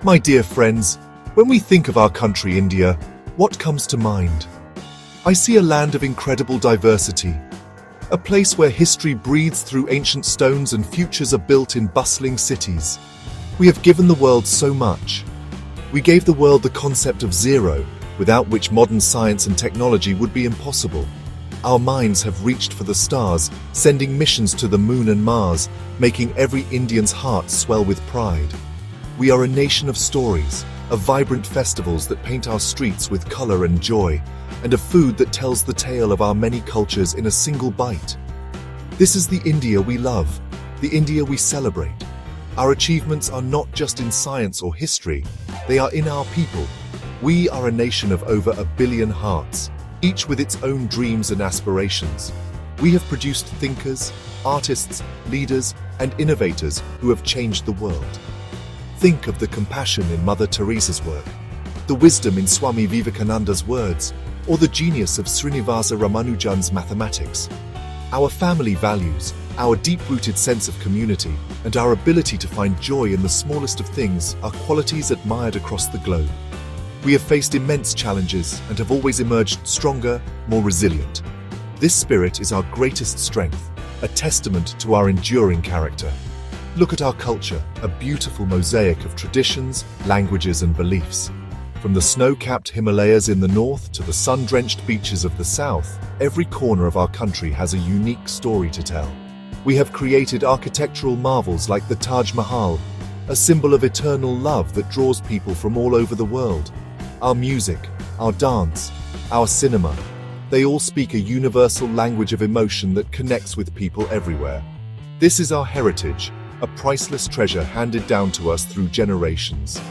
My dear friends, when we think of our country, India, what comes to mind? I see a land of incredible diversity, a place where history breathes through ancient stones and futures are built in bustling cities. We have given the world so much. We gave the world the concept of zero, without which modern science and technology would be impossible. Our minds have reached for the stars, sending missions to the moon and Mars, making every Indian's heart swell with pride. We are a nation of stories, of vibrant festivals that paint our streets with color and joy, and of food that tells the tale of our many cultures in a single bite. This is the India we love, the India we celebrate. Our achievements are not just in science or history, they are in our people. We are a nation of over 1 billion hearts, each with its own dreams and aspirations. We have produced thinkers, artists, leaders, and innovators who have changed the world. Think of the compassion in Mother Teresa's work, the wisdom in Swami Vivekananda's words, or the genius of Srinivasa Ramanujan's mathematics. Our family values, our deep-rooted sense of community, and our ability to find joy in the smallest of things are qualities admired across the globe. We have faced immense challenges and have always emerged stronger, more resilient. This spirit is our greatest strength, a testament to our enduring character. Look at our culture, a beautiful mosaic of traditions, languages, and beliefs. From the snow-capped Himalayas in the north to the sun-drenched beaches of the south, every corner of our country has a unique story to tell. We have created architectural marvels like the Taj Mahal, a symbol of eternal love that draws people from all over the world. Our music, our dance, our cinema, they all speak a universal language of emotion that connects with people everywhere. This is our heritage, a priceless treasure handed down to us through generations.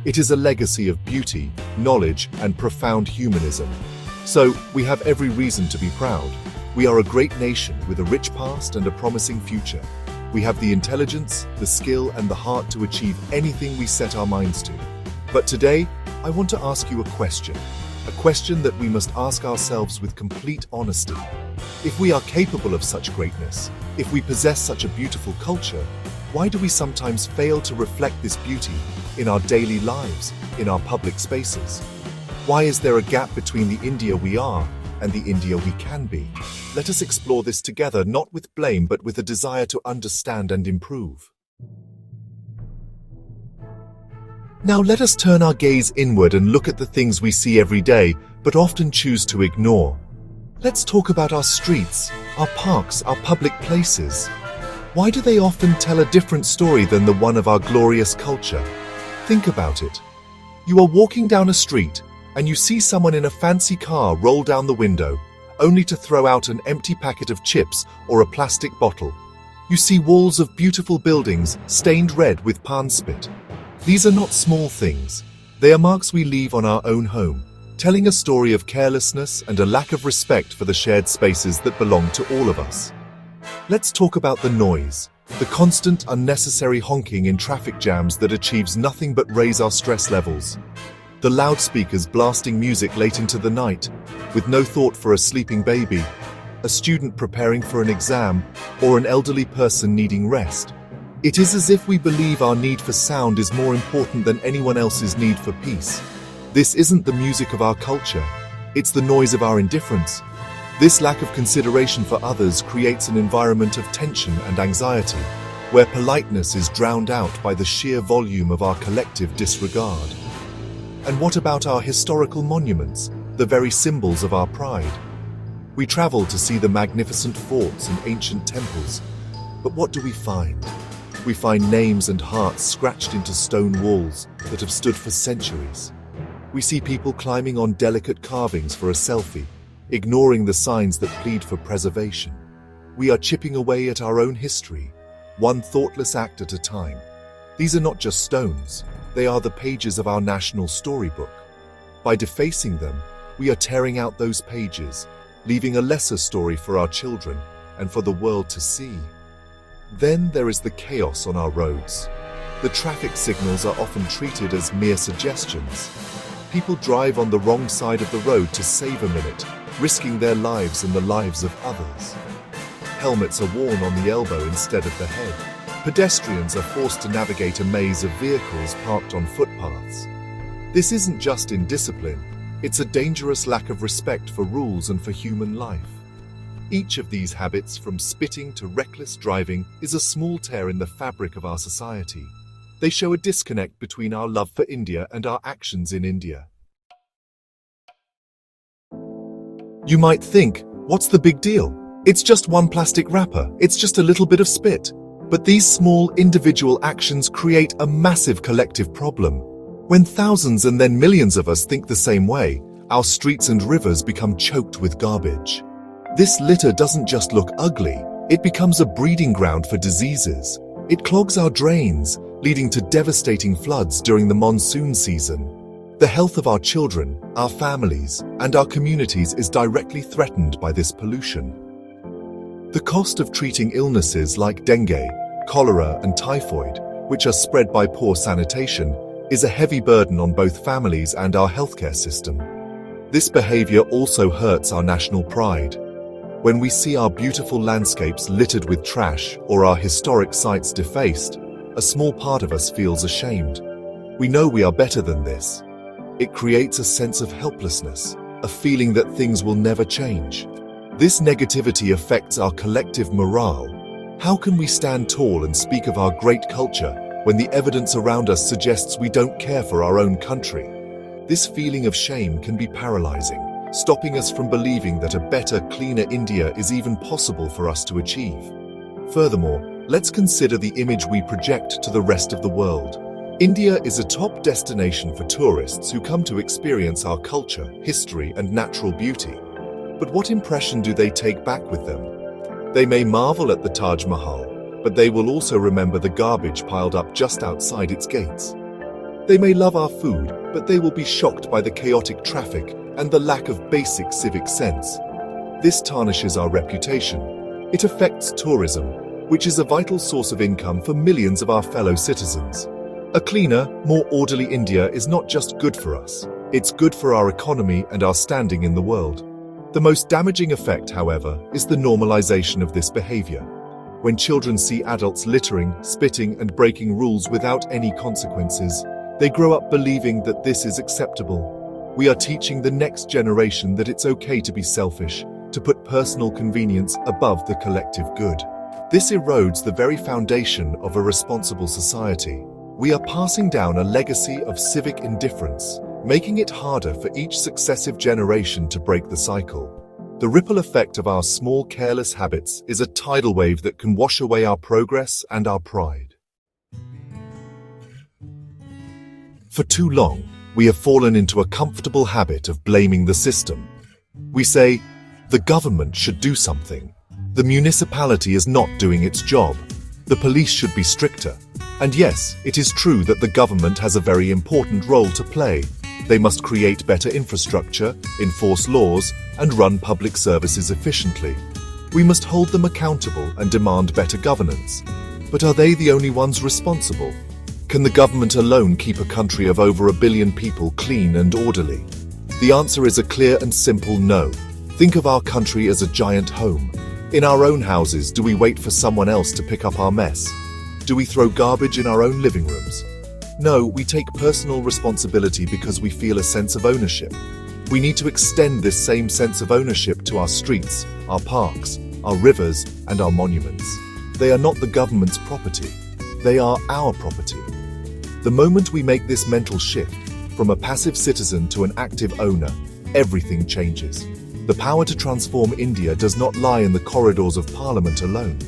It is a legacy of beauty, knowledge, and profound humanism. So, we have every reason to be proud. We are a great nation with a rich past and a promising future. We have the intelligence, the skill, and the heart to achieve anything we set our minds to. But today, I want to ask you a question that we must ask ourselves with complete honesty. If we are capable of such greatness, if we possess such a beautiful culture, why do we sometimes fail to reflect this beauty in our daily lives, in our public spaces? Why is there a gap between the India we are and the India we can be? Let us explore this together, not with blame, but with a desire to understand and improve. Now let us turn our gaze inward and look at the things we see every day, but often choose to ignore. Let's talk about our streets, our parks, our public places. Why do they often tell a different story than the one of our glorious culture? Think about it. You are walking down a street, and you see someone in a fancy car roll down the window, only to throw out an empty packet of chips or a plastic bottle. You see walls of beautiful buildings stained red with pan spit. These are not small things. They are marks we leave on our own home, telling a story of carelessness and a lack of respect for the shared spaces that belong to all of us. Let's talk about the noise, the constant unnecessary honking in traffic jams that achieves nothing but raise our stress levels. The loudspeakers blasting music late into the night, with no thought for a sleeping baby, a student preparing for an exam, or an elderly person needing rest. It is as if we believe our need for sound is more important than anyone else's need for peace. This isn't the music of our culture, it's the noise of our indifference. This lack of consideration for others creates an environment of tension and anxiety, where politeness is drowned out by the sheer volume of our collective disregard. And what about our historical monuments, the very symbols of our pride? We travel to see the magnificent forts and ancient temples, but what do we find? We find names and hearts scratched into stone walls that have stood for centuries. We see people climbing on delicate carvings for a selfie, ignoring the signs that plead for preservation. We are chipping away at our own history, one thoughtless act at a time. These are not just stones, they are the pages of our national storybook. By defacing them, we are tearing out those pages, leaving a lesser story for our children and for the world to see. Then there is the chaos on our roads. The traffic signals are often treated as mere suggestions. People drive on the wrong side of the road to save a minute, risking their lives and the lives of others. Helmets are worn on the elbow instead of the head. Pedestrians are forced to navigate a maze of vehicles parked on footpaths footpaths. This isn't just indiscipline, it's a dangerous lack of respect for rules and for human life. Each of these habits, from spitting to reckless driving, is a small tear in the fabric of our society. They show a disconnect between our love for India and our actions in India. You might think, what's the big deal? It's just one plastic wrapper, it's just a little bit of spit. But these small individual actions create a massive collective problem. When thousands and then millions of us think the same way, our streets and rivers become choked with garbage. This litter doesn't just look ugly, it becomes a breeding ground for diseases. It clogs our drains, leading to devastating floods during the monsoon season. The health of our children, our families, and our communities is directly threatened by this pollution. The cost of treating illnesses like dengue, cholera, and typhoid, which are spread by poor sanitation, is a heavy burden on both families and our healthcare system. This behavior also hurts our national pride. When we see our beautiful landscapes littered with trash or our historic sites defaced, a small part of us feels ashamed. We know we are better than this. It creates a sense of helplessness, a feeling that things will never change. This negativity affects our collective morale. How can we stand tall and speak of our great culture when the evidence around us suggests we don't care for our own country? This feeling of shame can be paralyzing, stopping us from believing that a better, cleaner India is even possible for us to achieve. Furthermore, let's consider the image we project to the rest of the world. India is a top destination for tourists who come to experience our culture, history, and natural beauty. But what impression do they take back with them? They may marvel at the Taj Mahal, but they will also remember the garbage piled up just outside its gates. They may love our food, but they will be shocked by the chaotic traffic and the lack of basic civic sense. This tarnishes our reputation. It affects tourism, which is a vital source of income for millions of our fellow citizens. A cleaner, more orderly India is not just good for us, it's good for our economy and our standing in the world. The most damaging effect, however, is the normalization of this behavior. When children see adults littering, spitting, and breaking rules without any consequences, they grow up believing that this is acceptable. We are teaching the next generation that it's okay to be selfish, to put personal convenience above the collective good. This erodes the very foundation of a responsible society. We are passing down a legacy of civic indifference, making it harder for each successive generation to break the cycle. The ripple effect of our small, careless habits is a tidal wave that can wash away our progress and our pride. For too long, we have fallen into a comfortable habit of blaming the system. We say, the government should do something. The municipality is not doing its job. The police should be stricter. And yes, it is true that the government has a very important role to play. They must create better infrastructure, enforce laws, and run public services efficiently. We must hold them accountable and demand better governance. But are they the only ones responsible? Can the government alone keep a country of over 1 billion people clean and orderly? The answer is a clear and simple no. Think of our country as a giant home. In our own houses, do we wait for someone else to pick up our mess? Do we throw garbage in our own living rooms? No, we take personal responsibility because we feel a sense of ownership. We need to extend this same sense of ownership to our streets, our parks, our rivers, and our monuments. They are not the government's property. They are our property. The moment we make this mental shift, from a passive citizen to an active owner, everything changes. The power to transform India does not lie in the corridors of Parliament alone.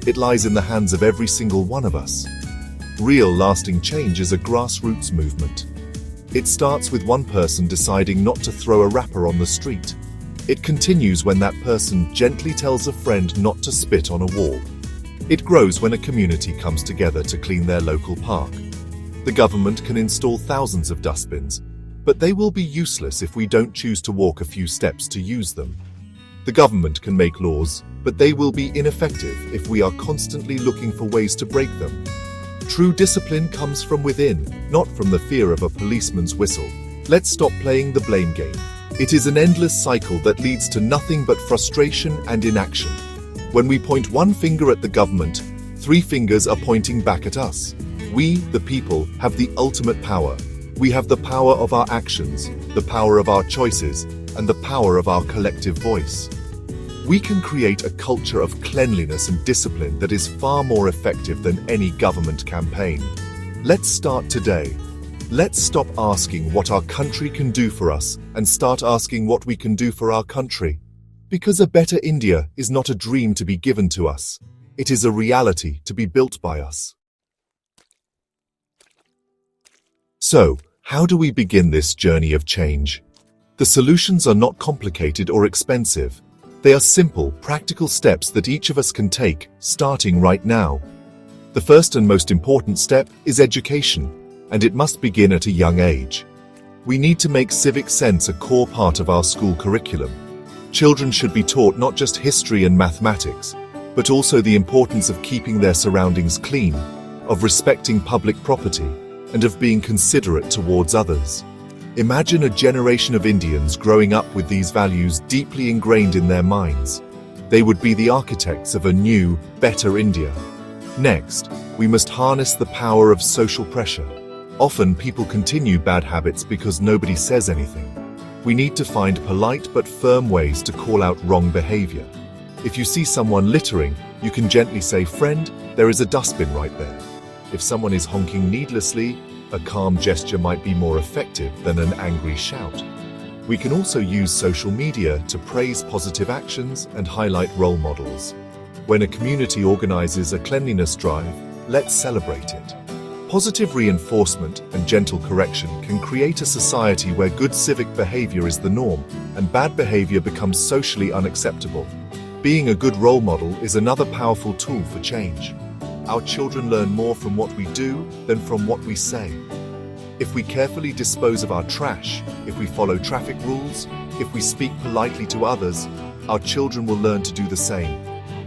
It lies in the hands of every single one of us. Real lasting change is a grassroots movement. It starts with one person deciding not to throw a wrapper on the street. It continues when that person gently tells a friend not to spit on a wall. It grows when a community comes together to clean their local park. The government can install thousands of dustbins, but they will be useless if we don't choose to walk a few steps to use them. The government can make laws, but they will be ineffective if we are constantly looking for ways to break them. True discipline comes from within, not from the fear of a policeman's whistle. Let's stop playing the blame game. It is an endless cycle that leads to nothing but frustration and inaction. When we point one finger at the government, 3 fingers are pointing back at us. We, the people, have the ultimate power. We have the power of our actions, the power of our choices, and the power of our collective voice. We can create a culture of cleanliness and discipline that is far more effective than any government campaign. Let's start today. Let's stop asking what our country can do for us and start asking what we can do for our country. Because a better India is not a dream to be given to us. It is a reality to be built by us. So, how do we begin this journey of change? The solutions are not complicated or expensive. They are simple, practical steps that each of us can take, starting right now. The first and most important step is education, and it must begin at a young age. We need to make civic sense a core part of our school curriculum. Children should be taught not just history and mathematics, but also the importance of keeping their surroundings clean, of respecting public property, and of being considerate towards others. Imagine a generation of Indians growing up with these values deeply ingrained in their minds. They would be the architects of a new, better India. Next, we must harness the power of social pressure. Often people continue bad habits because nobody says anything. We need to find polite but firm ways to call out wrong behavior. If you see someone littering, you can gently say, "Friend, there is a dustbin right there." If someone is honking needlessly, a calm gesture might be more effective than an angry shout. We can also use social media to praise positive actions and highlight role models. When a community organizes a cleanliness drive, let's celebrate it. Positive reinforcement and gentle correction can create a society where good civic behavior is the norm and bad behavior becomes socially unacceptable. Being a good role model is another powerful tool for change. Our children learn more from what we do than from what we say. If we carefully dispose of our trash, if we follow traffic rules, if we speak politely to others, our children will learn to do the same.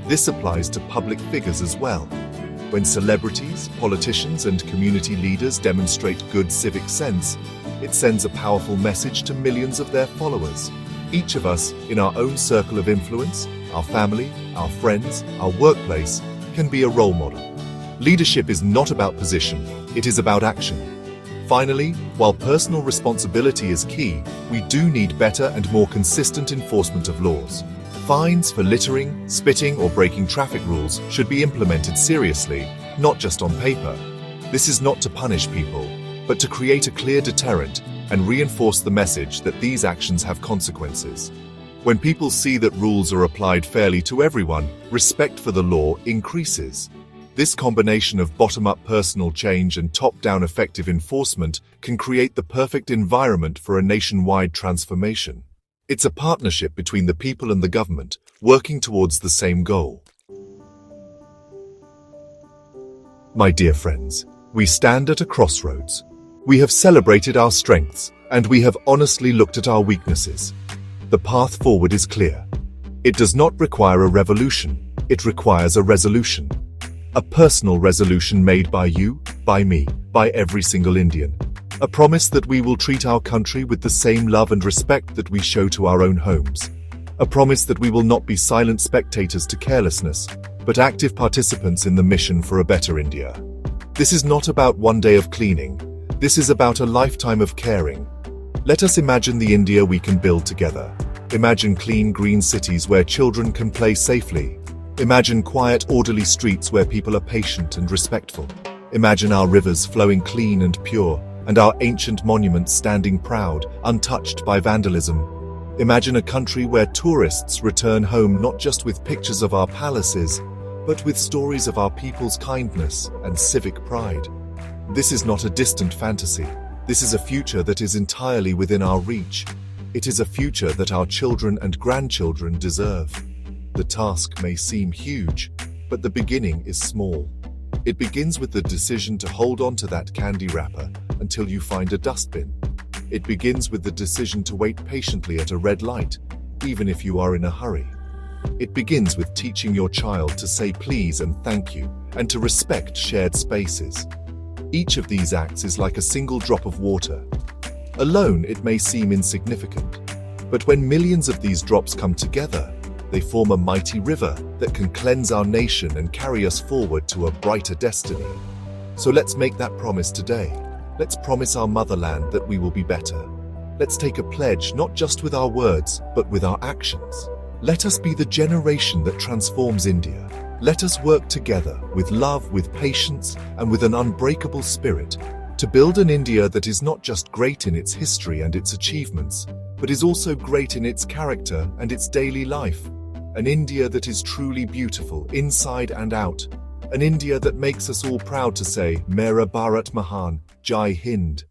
This applies to public figures as well. When celebrities, politicians, and community leaders demonstrate good civic sense, it sends a powerful message to millions of their followers. Each of us, in our own circle of influence, our family, our friends, our workplace, can be a role model. Leadership is not about position, it is about action. Finally, while personal responsibility is key, we do need better and more consistent enforcement of laws. Fines for littering, spitting, or breaking traffic rules should be implemented seriously, not just on paper. This is not to punish people, but to create a clear deterrent and reinforce the message that these actions have consequences. When people see that rules are applied fairly to everyone, respect for the law increases. This combination of bottom-up personal change and top-down effective enforcement can create the perfect environment for a nationwide transformation. It's a partnership between the people and the government, working towards the same goal. My dear friends, we stand at a crossroads. We have celebrated our strengths, and we have honestly looked at our weaknesses. The path forward is clear. It does not require a revolution, it requires a resolution. A personal resolution made by you, by me, by every single Indian. A promise that we will treat our country with the same love and respect that we show to our own homes. A promise that we will not be silent spectators to carelessness, but active participants in the mission for a better India. This is not about one day of cleaning. This is about a lifetime of caring. Let us imagine the India we can build together. Imagine clean, green cities where children can play safely. Imagine quiet, orderly streets where people are patient and respectful. Imagine our rivers flowing clean and pure, and our ancient monuments standing proud, untouched by vandalism. Imagine a country where tourists return home not just with pictures of our palaces, but with stories of our people's kindness and civic pride. This is not a distant fantasy. This is a future that is entirely within our reach. It is a future that our children and grandchildren deserve. The task may seem huge, but the beginning is small. It begins with the decision to hold on to that candy wrapper until you find a dustbin. It begins with the decision to wait patiently at a red light, even if you are in a hurry. It begins with teaching your child to say please and thank you, and to respect shared spaces. Each of these acts is like a single drop of water. Alone, it may seem insignificant, but when millions of these drops come together, they form a mighty river that can cleanse our nation and carry us forward to a brighter destiny. So let's make that promise today. Let's promise our motherland that we will be better. Let's take a pledge not just with our words, but with our actions. Let us be the generation that transforms India. Let us work together with love, with patience, and with an unbreakable spirit to build an India that is not just great in its history and its achievements, but is also great in its character and its daily life. An India that is truly beautiful, inside and out. An India that makes us all proud to say, Mera Bharat Mahan, Jai Hind.